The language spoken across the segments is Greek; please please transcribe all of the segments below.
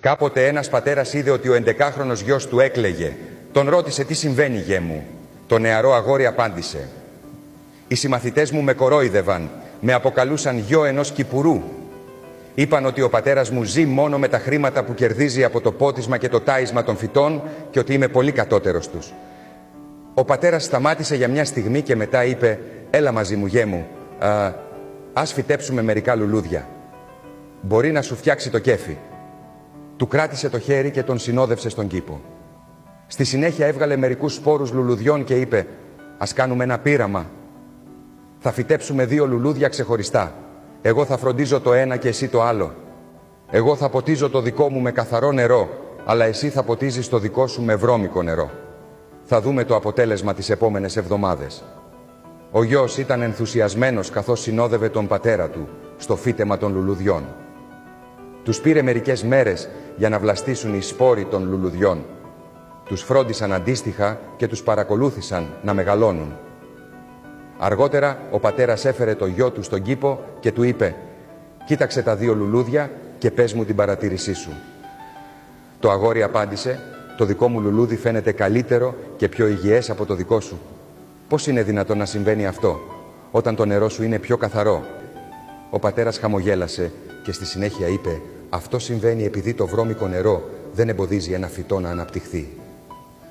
Κάποτε ένας πατέρας είδε ότι ο 11χρονος γιος του έκλαιγε. Τον ρώτησε τι συμβαίνει, γέ μου. Το νεαρό αγόρι απάντησε: οι συμμαθητές μου με κορόιδευαν, με αποκαλούσαν γιο ενός κυπουρού. Είπαν ότι ο πατέρας μου ζει μόνο με τα χρήματα που κερδίζει από το πότισμα και το τάισμα των φυτών και ότι είμαι πολύ κατώτερος τους. Ο πατέρας σταμάτησε για μια στιγμή και μετά είπε: έλα μαζί μου, γέ μου, ας φυτέψουμε μερικά λουλούδια. Μπορεί να σου φτιάξει το κέφι. Του κράτησε το χέρι και τον συνόδευσε στον κήπο. Στη συνέχεια έβγαλε μερικούς σπόρους λουλουδιών και είπε: ας κάνουμε ένα πείραμα. Θα φυτέψουμε 2 λουλούδια ξεχωριστά. Εγώ θα φροντίζω το ένα και εσύ το άλλο. Εγώ θα ποτίζω το δικό μου με καθαρό νερό, αλλά εσύ θα ποτίζεις το δικό σου με βρώμικο νερό. Θα δούμε το αποτέλεσμα τις επόμενες εβδομάδες. Ο γιος ήταν ενθουσιασμένος καθώς συνόδευε τον πατέρα του στο φύτεμα των λουλουδιών. Τους πήρε μερικές μέρες για να βλαστήσουν οι σπόροι των λουλουδιών. Τους φρόντισαν αντίστοιχα και τους παρακολούθησαν να μεγαλώνουν. Αργότερα ο πατέρας έφερε το γιο του στον κήπο και του είπε: κοίταξε τα 2 λουλούδια και πες μου την παρατήρησή σου. Το αγόρι απάντησε: το δικό μου λουλούδι φαίνεται καλύτερο και πιο υγιές από το δικό σου. Πώς είναι δυνατόν να συμβαίνει αυτό, όταν το νερό σου είναι πιο καθαρό? Ο πατέρας χαμογέλασε και στη συνέχεια είπε: αυτό συμβαίνει επειδή το βρώμικο νερό δεν εμποδίζει ένα φυτό να αναπτυχθεί.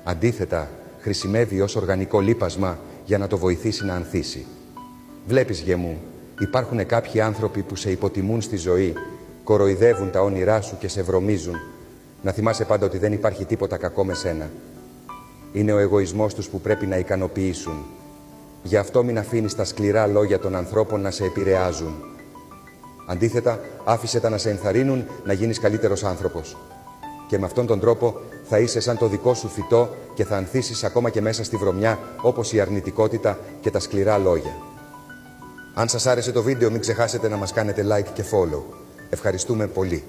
Αντίθετα, χρησιμεύει ως οργανικό λίπασμα για να το βοηθήσει να ανθίσει. Βλέπεις, γέ μου, υπάρχουν κάποιοι άνθρωποι που σε υποτιμούν στη ζωή, κοροϊδεύουν τα όνειρά σου και σε βρωμίζουν. Να θυμάσαι πάντα ότι δεν υπάρχει τίποτα κακό με σένα. Είναι ο εγωισμός τους που πρέπει να ικανοποιήσουν. Γι' αυτό μην αφήνεις τα σκληρά λόγια των ανθρώπων να σε επηρεάζουν. Αντίθετα, άφησε τα να σε ενθαρρύνουν να γίνεις καλύτερος άνθρωπος. Και με αυτόν τον τρόπο θα είσαι σαν το δικό σου φυτό και θα ανθίσεις ακόμα και μέσα στη βρωμιά, όπως η αρνητικότητα και τα σκληρά λόγια. Αν σας άρεσε το βίντεο, μην ξεχάσετε να μας κάνετε like και follow. Ευχαριστούμε πολύ.